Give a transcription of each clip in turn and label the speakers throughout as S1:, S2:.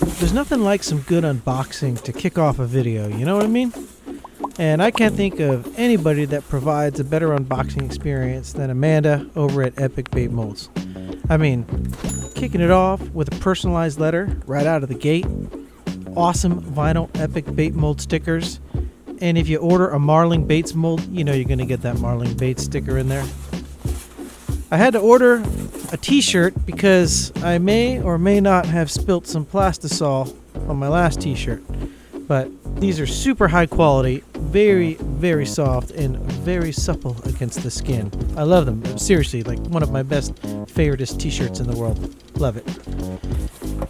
S1: there's nothing like some good unboxing to kick off a video, you know what I mean? And I can't think of anybody that provides a better unboxing experience than Amanda over at Epic Bait Molds. I mean, kicking it off with a personalized letter right out of the gate, awesome vinyl Epic Bait Mold stickers, and if you order a Marling Baits mold, you know you're going to get that Marling Baits sticker in there. I had to order a t-shirt because I may or may not have spilt some Plastisol on my last t-shirt. But these are super high quality, very, very soft, and very supple against the skin. I love them. Seriously, like one of my best, favoriteest t-shirts in the world. Love it.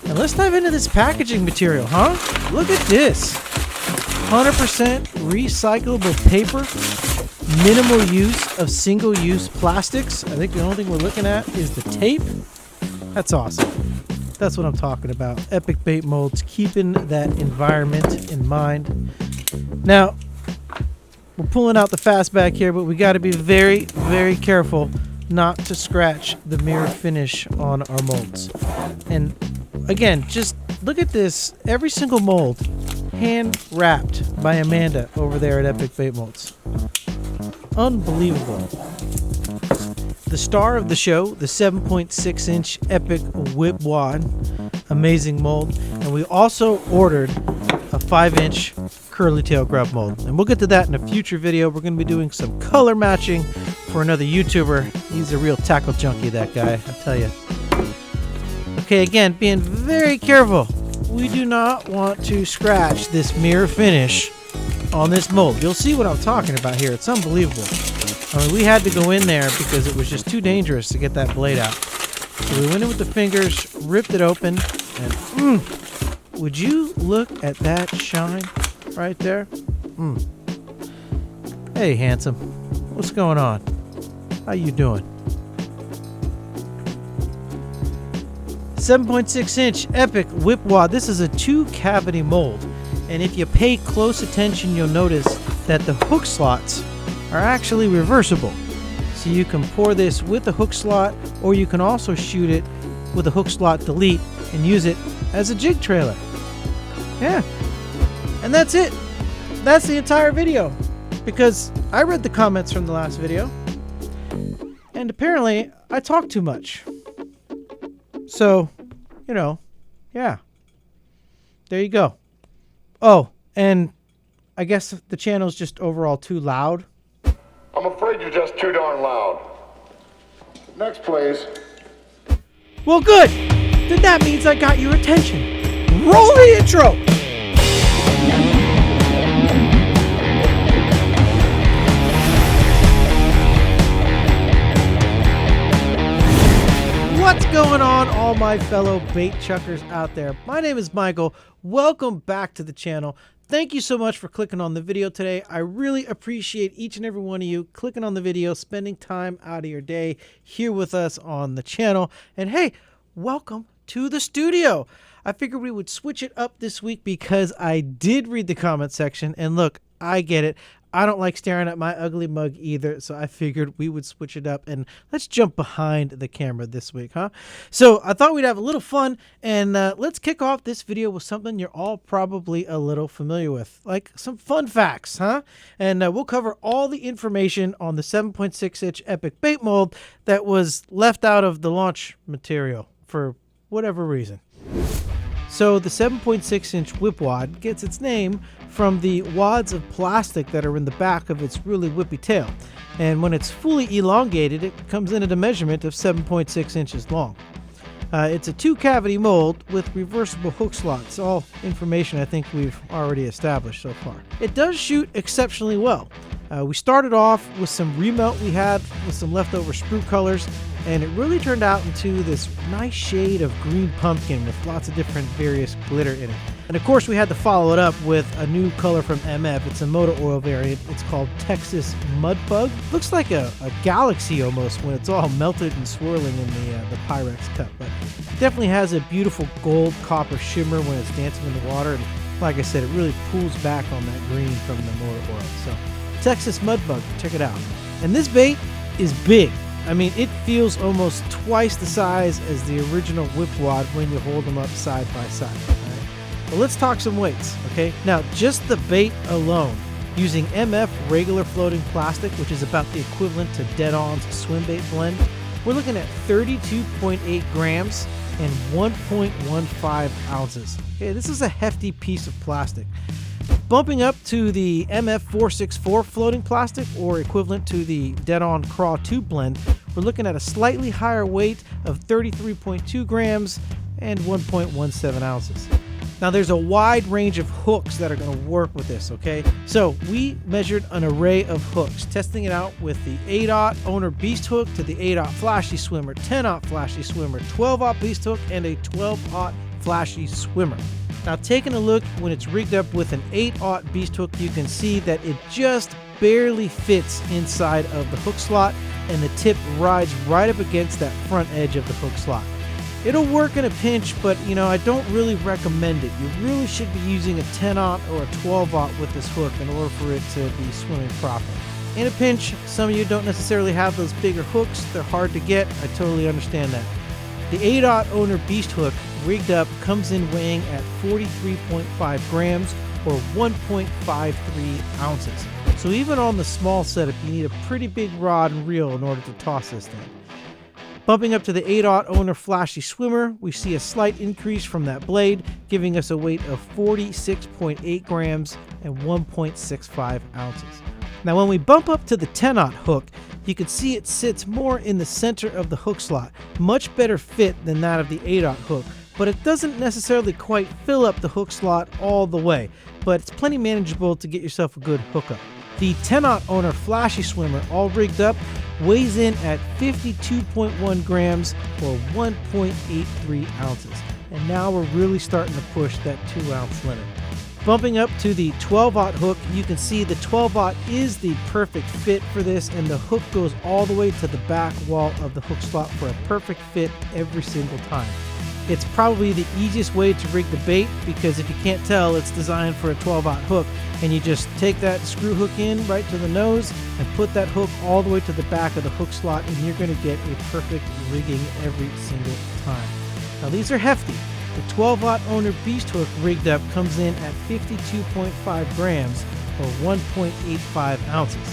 S1: And let's dive into this packaging material, huh? Look at this. 100% recyclable paper. Minimal use of single-use plastics. I think the only thing we're looking at is the tape. That's awesome. That's what I'm talking about. Epic Bait Molds, keeping that environment in mind. Now, we're pulling out the fastback here, but we got to be very, very careful not to scratch the mirror finish on our molds. And again, just look at this. Every single mold hand wrapped by Amanda over there at Epic Bait Molds. Unbelievable. The star of the show, the 7.6 inch Epic WhipWad, amazing mold. And we also ordered a 5-inch curly tail grub mold. And we'll get to that in a future video. We're going to be doing some color matching for another YouTuber. He's a real tackle junkie, that guy, I tell you. Okay, again, being very careful. We do not want to scratch this mirror finish on this mold. You'll see what I'm talking about here. It's unbelievable. I mean, we had to go in there because it was just too dangerous to get that blade out. So we went in with the fingers, ripped it open, and would you look at that shine right there? Hey, handsome. What's going on? How you doing? 7.6 inch Epic WhipWad. This is a 2-cavity mold. And if you pay close attention, you'll notice that the hook slots are actually reversible. So you can pour this with the hook slot, or you can also shoot it with a hook slot delete and use it as a jig trailer. Yeah. And that's it. That's the entire video. Because I read the comments from the last video, and apparently I talk too much. So, you know, yeah. There you go. Oh, and I guess the channel's just overall too loud.
S2: I'm afraid you're just too darn loud. Next, please.
S1: Well, good. Then that means I got your attention. Roll the intro. What's going on, all my fellow bait chuckers out there? My name is Michael. Welcome back to the channel. Thank you so much for clicking on the video today. I really appreciate each and every one of you clicking on the video, spending time out of your day here with us on the channel. And hey, welcome to the studio. I figured we would switch it up this week because I did read the comment section, and look, I get it. I don't like staring at my ugly mug either, so I figured we would switch it up and let's jump behind the camera this week, huh? So I thought we'd have a little fun, and let's kick off this video with something you're all probably a little familiar with, like some fun facts, huh? And we'll cover all the information on the 7.6 inch Epic Bait Mold that was left out of the launch material for whatever reason. So the 7.6 inch WhipWad gets its name from the wads of plastic that are in the back of its really whippy tail. And when it's fully elongated, it comes in at a measurement of 7.6 inches long. It's a 2-cavity mold with reversible hook slots, all information I think we've already established so far. It does shoot exceptionally well. We started off with some remelt we had with some leftover sprue colors, and it really turned out into this nice shade of green pumpkin with lots of different various glitter in it. And of course we had to follow it up with a new color from MF. It's a motor oil variant. It's called Texas Mud Bug. Looks like a galaxy almost when it's all melted and swirling in the Pyrex cup. But it definitely has a beautiful gold copper shimmer when it's dancing in the water. And like I said, it really pulls back on that green from the motor oil. So Texas Mud Bug, check it out. And this bait is big. I mean, it feels almost twice the size as the original WhipWad when you hold them up side by side. Right? But let's talk some weights, okay? Now, just the bait alone, using MF regular floating plastic, which is about the equivalent to Dead-On's swim bait blend, we're looking at 32.8 grams and 1.15 ounces. Okay, this is a hefty piece of plastic. Bumping up to the MF 464 floating plastic, or equivalent to the Dead-On Craw 2 blend, we're looking at a slightly higher weight of 33.2 grams and 1.17 ounces. Now there's a wide range of hooks that are going to work with this, okay? So we measured an array of hooks, testing it out with the 8/0 Owner Beast Hook to the 8/0 Flashy Swimmer, 10/0 Flashy Swimmer, 12/0 Beast Hook, and a 12/0 Flashy Swimmer. Now taking a look when it's rigged up with an 8/0 Beast Hook, you can see that it just barely fits inside of the hook slot, and the tip rides right up against that front edge of the hook slot. It'll work in a pinch, but I don't really recommend it. You really should be using a 10/0 or a 12/0 with this hook in order for it to be swimming properly. In a pinch, some of you don't necessarily have those bigger hooks. They're hard to get. I totally understand that. The 8/0 Owner Beast Hook rigged up comes in weighing at 43.5 grams or 1.53 ounces. So even on the small setup, you need a pretty big rod and reel in order to toss this thing. Bumping up to the 8/0 Owner Flashy Swimmer, we see a slight increase from that blade, giving us a weight of 46.8 grams and 1.65 ounces. Now when we bump up to the 10/0 hook, you can see it sits more in the center of the hook slot, much better fit than that of the 8/0 hook, but it doesn't necessarily quite fill up the hook slot all the way, but it's plenty manageable to get yourself a good hookup. The 10/0 Owner Flashy Swimmer, all rigged up, weighs in at 52.1 grams or 1.83 ounces. And now we're really starting to push that 2-ounce limit. Bumping up to the 12/0 hook, you can see the 12/0 is the perfect fit for this, and the hook goes all the way to the back wall of the hook slot for a perfect fit every single time. It's probably the easiest way to rig the bait, because if you can't tell, it's designed for a 12/0 hook, and you just take that screw hook in right to the nose and put that hook all the way to the back of the hook slot, and you're going to get a perfect rigging every single time. Now these are hefty. The 12/0 Owner Beast Hook rigged up comes in at 52.5 grams or 1.85 ounces.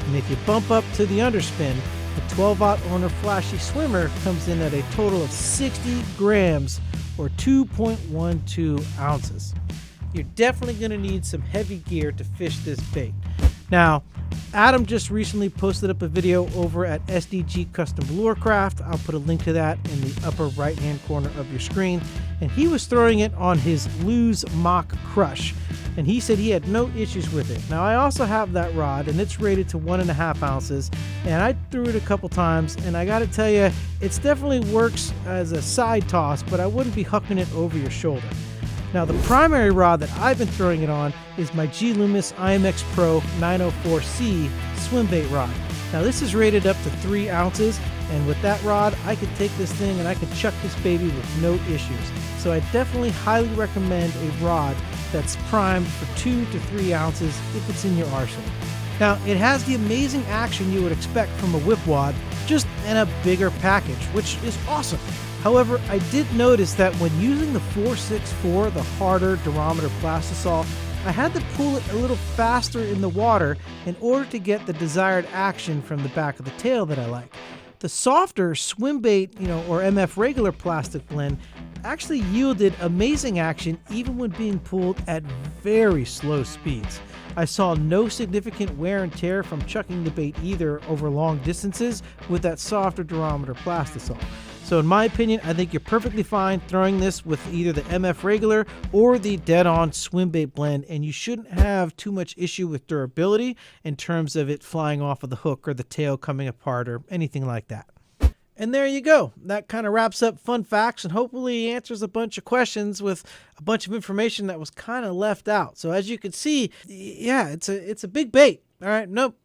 S1: And if you bump up to the underspin, the 12/0 Owner Flashy Swimmer comes in at a total of 60 grams or 2.12 ounces. You're definitely going to need some heavy gear to fish this bait. Now, Adam just recently posted up a video over at SDG Custom Lure Craft. I'll put a link to that in the upper right hand corner of your screen. And he was throwing it on his Lose Mock Crush, and he said he had no issues with it. Now I also have that rod, and it's rated to 1.5 ounces, and I threw it a couple times, and I gotta tell you, it definitely works as a side toss, but I wouldn't be hooking it over your shoulder. Now the primary rod that I've been throwing it on is my G Loomis IMX Pro 904C swim bait rod. Now this is rated up to 3 ounces, and with that rod I could take this thing and I could chuck this baby with no issues. So I definitely highly recommend a rod that's primed for 2 to 3 ounces if it's in your arsenal. Now it has the amazing action you would expect from a WhipWad, just in a bigger package, which is awesome. However, I did notice that when using the 464, the harder durometer plastisol, I had to pull it a little faster in the water in order to get the desired action from the back of the tail that I like. The softer swim bait, or MF regular plastic blend actually yielded amazing action even when being pulled at very slow speeds. I saw no significant wear and tear from chucking the bait either over long distances with that softer durometer plastisol. So in my opinion, I think you're perfectly fine throwing this with either the MF regular or the Dead-On swim bait blend, and you shouldn't have too much issue with durability in terms of it flying off of the hook or the tail coming apart or anything like that. And there you go. That kind of wraps up fun facts and hopefully answers a bunch of questions with a bunch of information that was kind of left out. So as you can see, yeah, it's a big bait. All right, nope.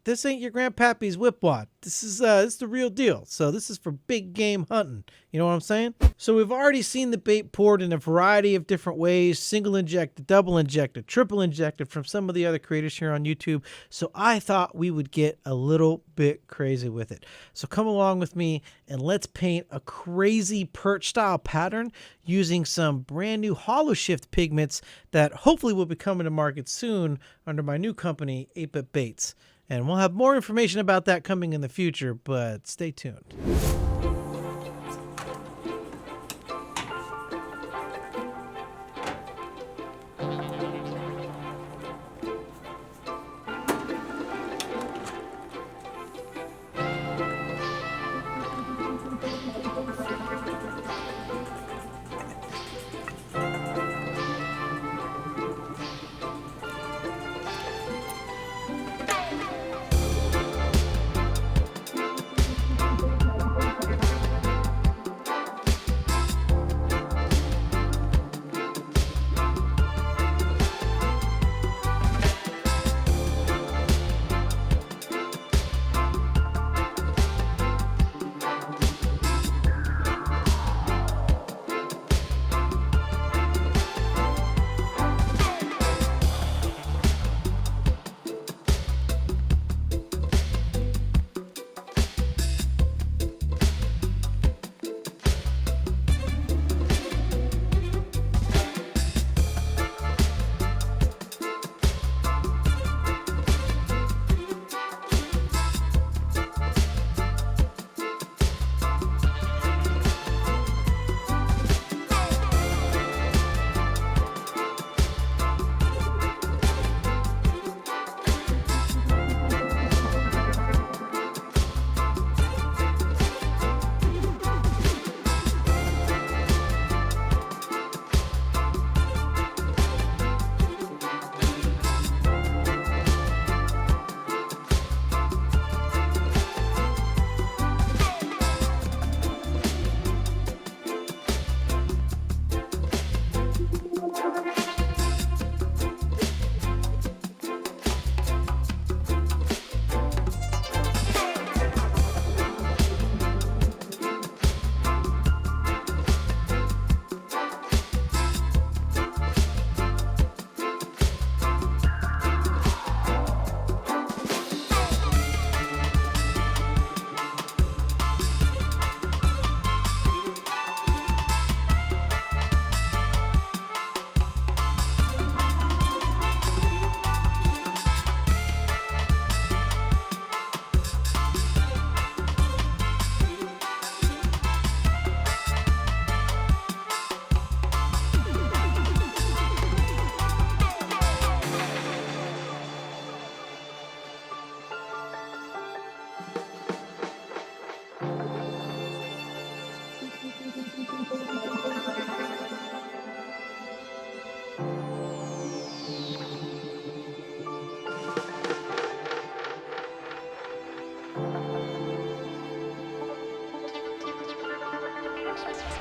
S1: this ain't your grandpappy's WhipWad. This is the real deal. So this is for big game hunting. You know what I'm saying? So we've already seen the bait poured in a variety of different ways: single injected, double injected, triple injected, from some of the other creators here on YouTube. So I thought we would get a little bit crazy with it. So come along with me and let's paint a crazy perch style pattern using some brand new Holoshift pigments that hopefully will be coming to market soon under my new company, 8-Bit Baits. And we'll have more information about that coming in the future, but stay tuned.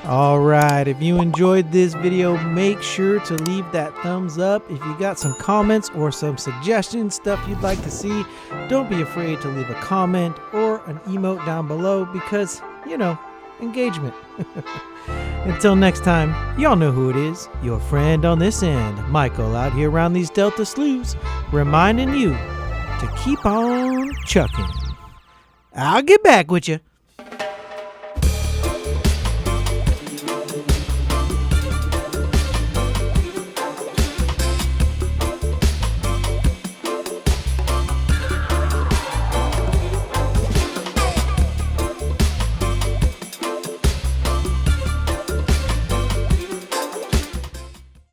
S1: Alright, if you enjoyed this video, make sure to leave that thumbs up. If you got some comments or some suggestions, stuff you'd like to see, don't be afraid to leave a comment or an emote down below because, you know, engagement. Until next time, y'all know who it is, your friend on this end, Michael, out here around these Delta sloughs, reminding you to keep on chucking. I'll get back with you.